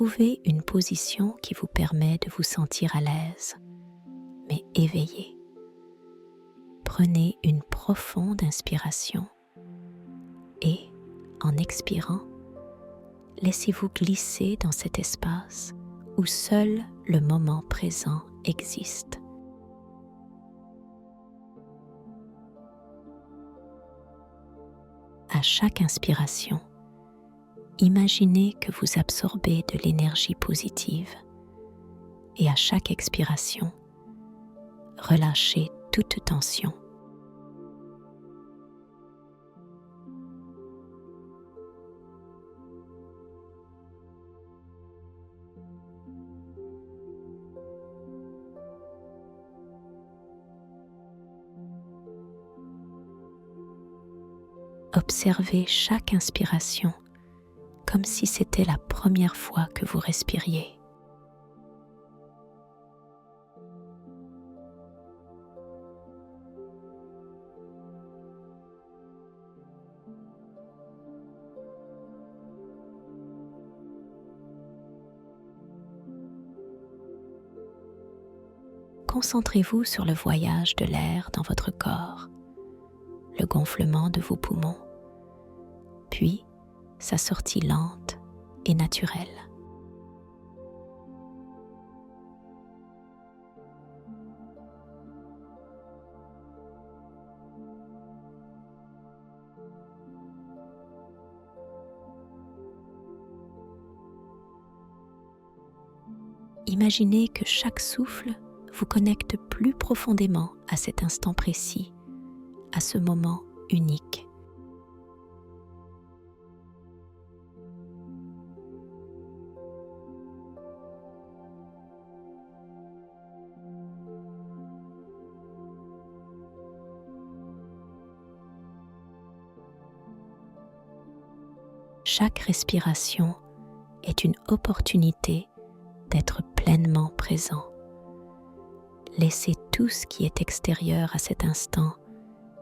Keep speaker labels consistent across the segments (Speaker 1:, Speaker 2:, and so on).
Speaker 1: Trouvez une position qui vous permet de vous sentir à l'aise, mais éveillé. Prenez une profonde inspiration et, en expirant, laissez-vous glisser dans cet espace où seul le moment présent existe. À chaque inspiration, imaginez que vous absorbez de l'énergie positive et à chaque expiration, relâchez toute tension. Observez chaque inspiration comme si c'était la première fois que vous respiriez. Concentrez-vous sur le voyage de l'air dans votre corps, le gonflement de vos poumons, puis sa sortie lente et naturelle. Imaginez que chaque souffle vous connecte plus profondément à cet instant précis, à ce moment unique. Chaque respiration est une opportunité d'être pleinement présent. Laissez tout ce qui est extérieur à cet instant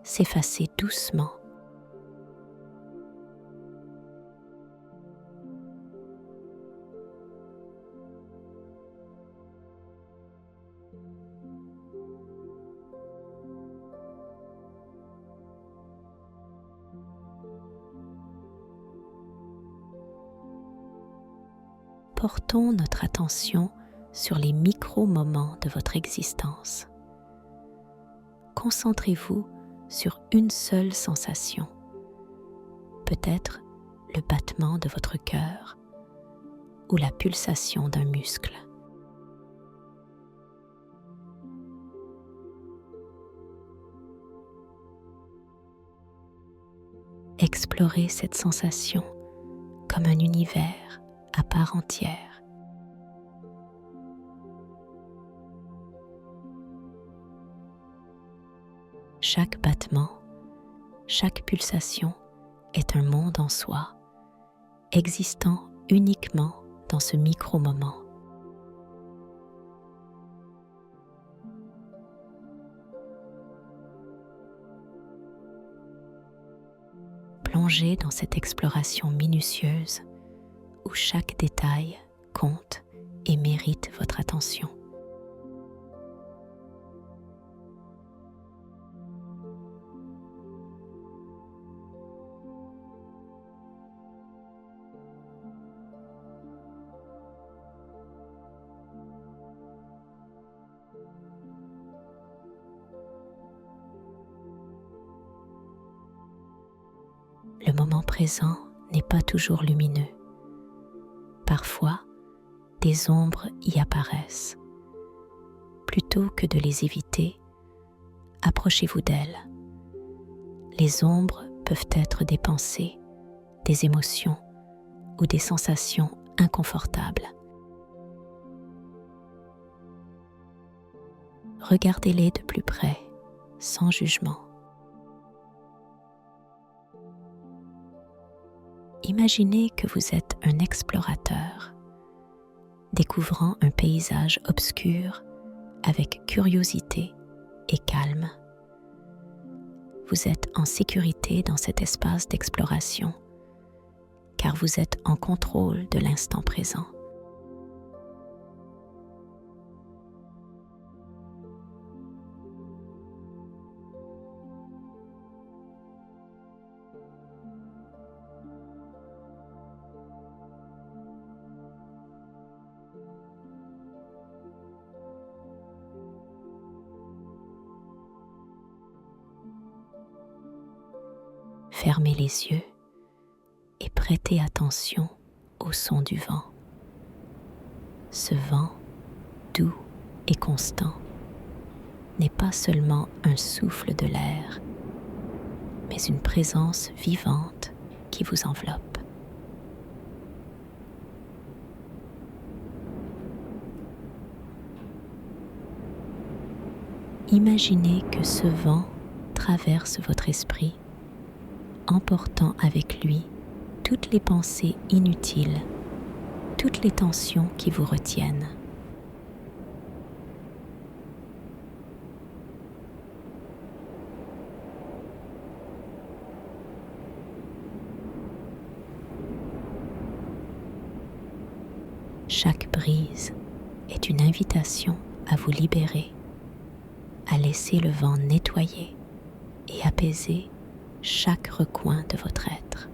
Speaker 1: s'effacer doucement. Portons notre attention sur les micro-moments de votre existence. Concentrez-vous sur une seule sensation, peut-être le battement de votre cœur ou la pulsation d'un muscle. Explorez cette sensation comme un univers à part entière. Chaque battement, chaque pulsation est un monde en soi, existant uniquement dans ce micro-moment. Plongez dans cette exploration minutieuse où chaque détail compte et mérite votre attention. Le moment présent n'est pas toujours lumineux. Parfois, des ombres y apparaissent. Plutôt que de les éviter, approchez-vous d'elles. Les ombres peuvent être des pensées, des émotions ou des sensations inconfortables. Regardez-les de plus près, sans jugement. Imaginez que vous êtes un explorateur, découvrant un paysage obscur avec curiosité et calme. Vous êtes en sécurité dans cet espace d'exploration, car vous êtes en contrôle de l'instant présent. Fermez les yeux et prêtez attention au son du vent. Ce vent, doux et constant, n'est pas seulement un souffle de l'air, mais une présence vivante qui vous enveloppe. Imaginez que ce vent traverse votre esprit, emportant avec lui toutes les pensées inutiles, toutes les tensions qui vous retiennent. Chaque brise est une invitation à vous libérer, à laisser le vent nettoyer et apaiser chaque recoin de votre être.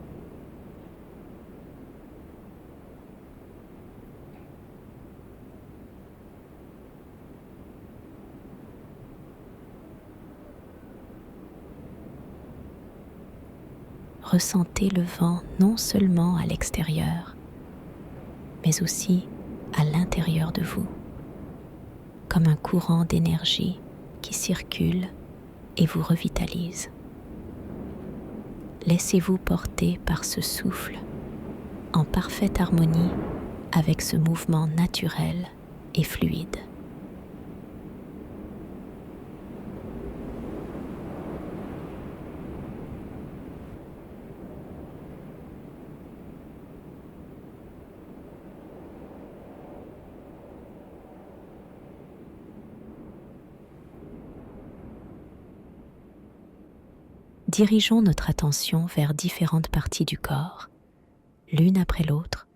Speaker 1: Ressentez le vent non seulement à l'extérieur, mais aussi à l'intérieur de vous, comme un courant d'énergie qui circule et vous revitalise. Laissez-vous porter par ce souffle, en parfaite harmonie avec ce mouvement naturel et fluide. Dirigeons notre attention vers différentes parties du corps, l'une après l'autre,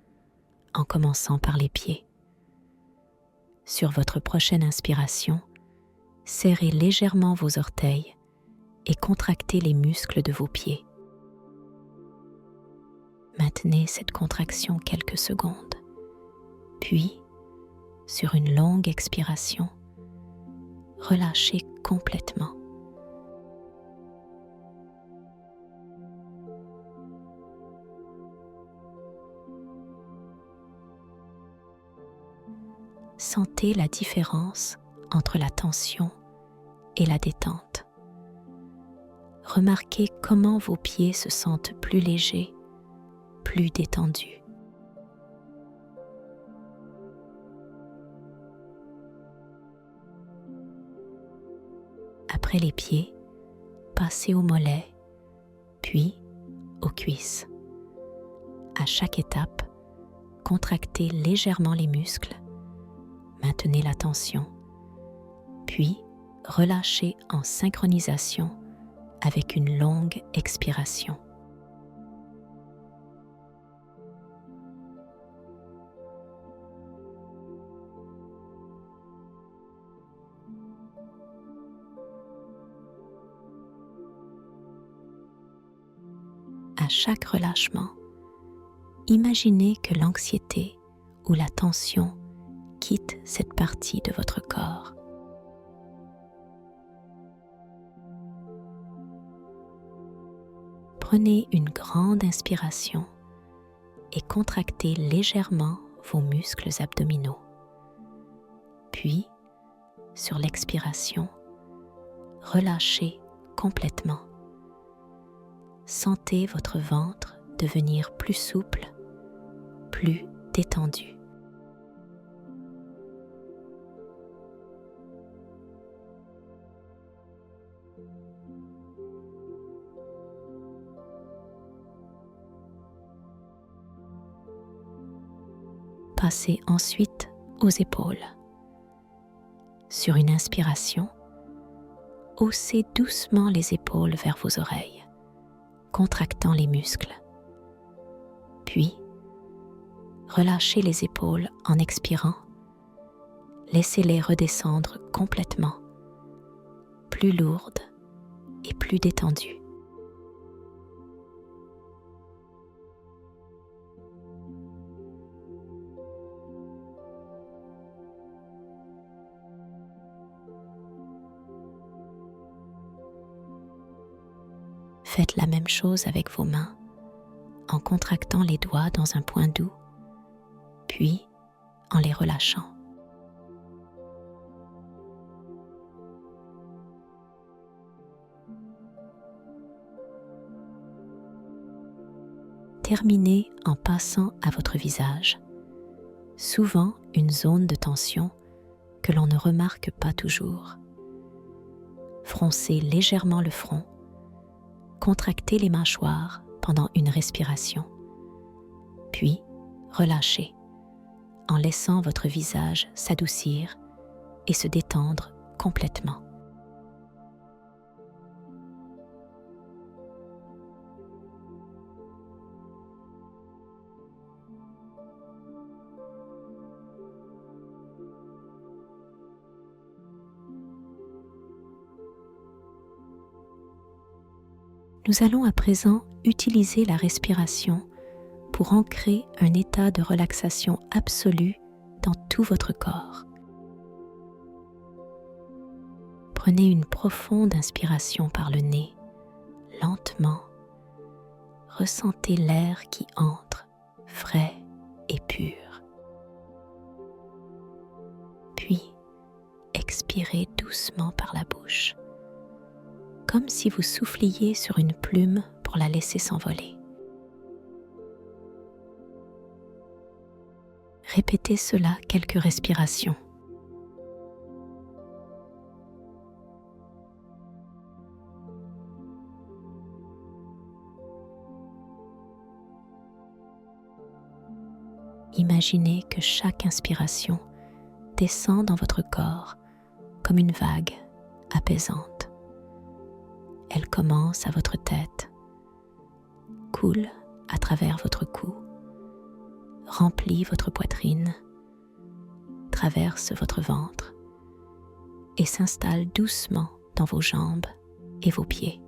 Speaker 1: en commençant par les pieds. Sur votre prochaine inspiration, serrez légèrement vos orteils et contractez les muscles de vos pieds. Maintenez cette contraction quelques secondes, puis, sur une longue expiration, relâchez complètement. Sentez la différence entre la tension et la détente. Remarquez comment vos pieds se sentent plus légers, plus détendus. Après les pieds, passez aux mollets, puis aux cuisses. À chaque étape, contractez légèrement les muscles, maintenez la tension, puis relâchez en synchronisation avec une longue expiration. À chaque relâchement, imaginez que l'anxiété ou la tension quitte cette partie de votre corps. Prenez une grande inspiration et contractez légèrement vos muscles abdominaux. Puis, sur l'expiration, relâchez complètement. Sentez votre ventre devenir plus souple, plus détendu. Passez ensuite aux épaules. Sur une inspiration, haussez doucement les épaules vers vos oreilles, contractant les muscles. Puis, relâchez les épaules en expirant. Laissez-les redescendre complètement, plus lourdes et plus détendues. Faites la même chose avec vos mains en contractant les doigts dans un point doux, puis en les relâchant. Terminez en passant à votre visage, souvent une zone de tension que l'on ne remarque pas toujours. Froncez légèrement le front, contractez les mâchoires pendant une respiration, puis relâchez en laissant votre visage s'adoucir et se détendre complètement. Nous allons à présent utiliser la respiration pour ancrer un état de relaxation absolue dans tout votre corps. Prenez une profonde inspiration par le nez, lentement. Ressentez l'air qui entre, frais et pur. Puis, expirez doucement par la bouche, comme si vous souffliez sur une plume pour la laisser s'envoler. Répétez cela quelques respirations. Imaginez que chaque inspiration descend dans votre corps comme une vague apaisante. Elle commence à votre tête, coule à travers votre cou, remplit votre poitrine, traverse votre ventre et s'installe doucement dans vos jambes et vos pieds.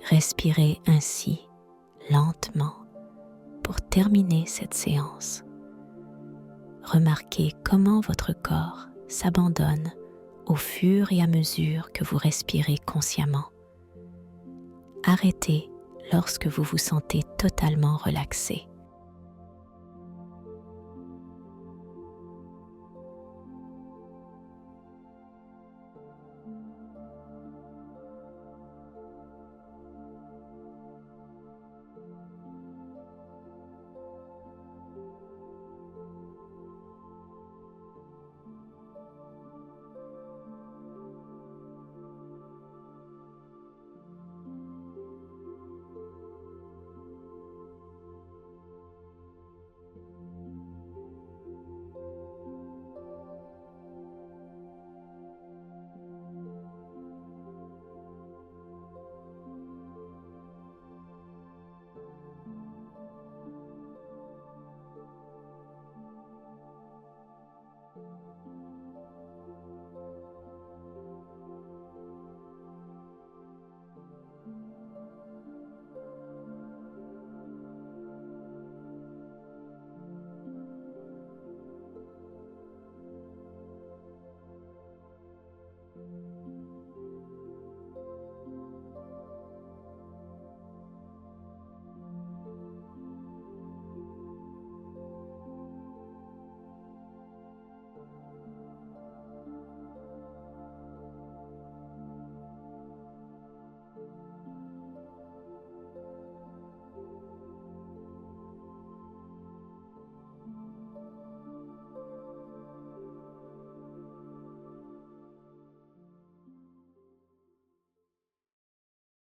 Speaker 1: Respirez ainsi lentement pour terminer cette séance. Remarquez comment votre corps s'abandonne au fur et à mesure que vous respirez consciemment. Arrêtez lorsque vous vous sentez totalement relaxé.